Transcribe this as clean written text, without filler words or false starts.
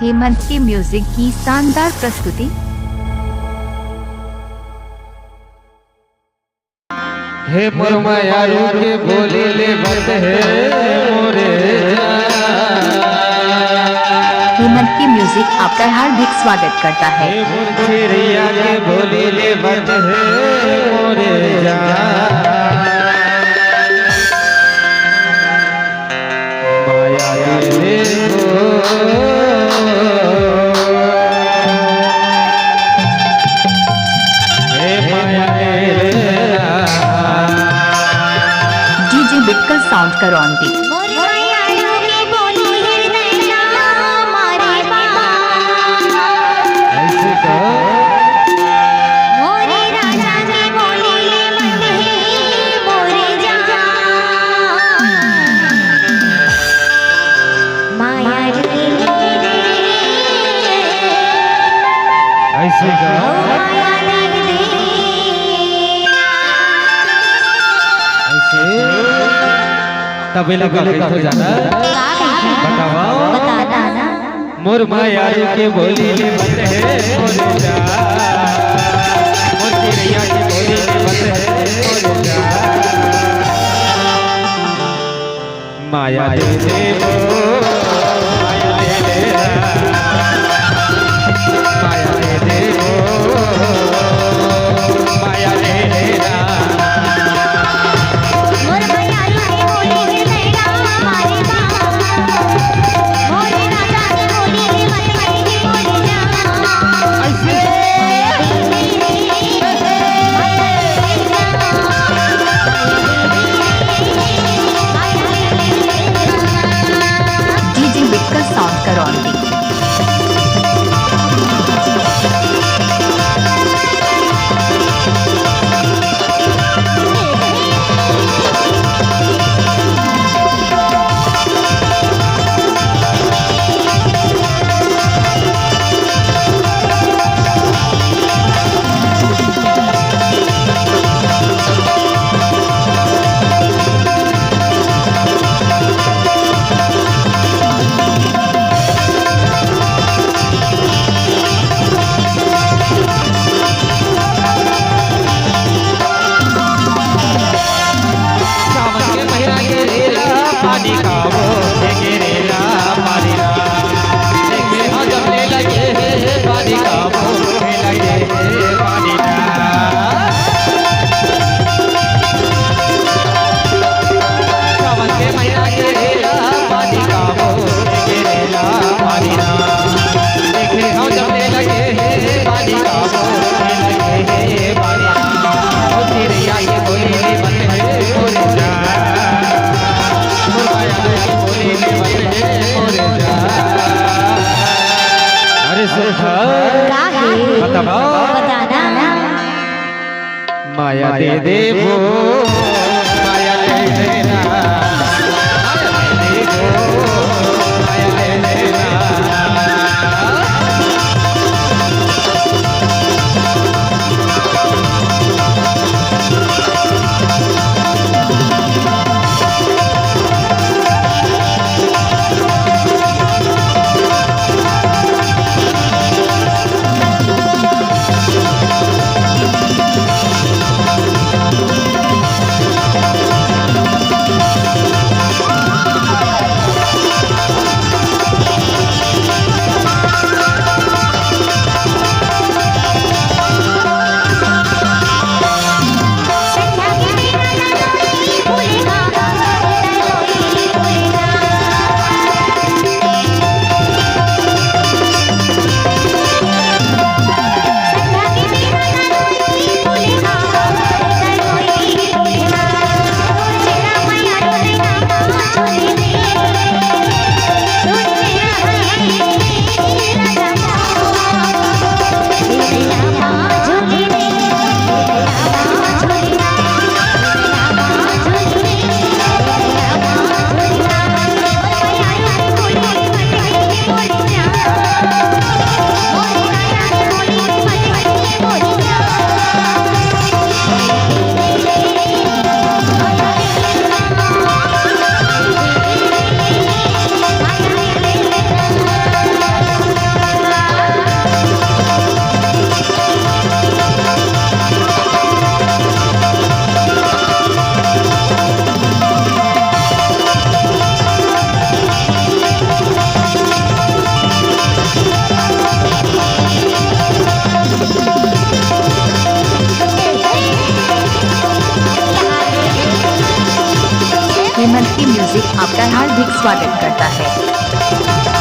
हेमंत के म्यूजिक की शानदार प्रस्तुति। हे मोर मायारू के बोले ले बंद है मोरे हेमंत के म्यूजिक आपका हार्दिक स्वागत करता है। हे मोर चिड़िया के बोले ले बंद है मोरे माया रे बिटकल साउंड करो आंटी। तबेला का हो जाना बताओ मोर मायारू के बोली ले बंद है मोरे जा मोर चिड़िया के बोली ले बंद है मोरे जा माया दे दे माया दे दे माया दे दे माया दे दे साउंड करो आंटी। माया दे दे वो माया ले लेना माया दे दे वो माया ले लेना आपका हार्दिक स्वागत करता है।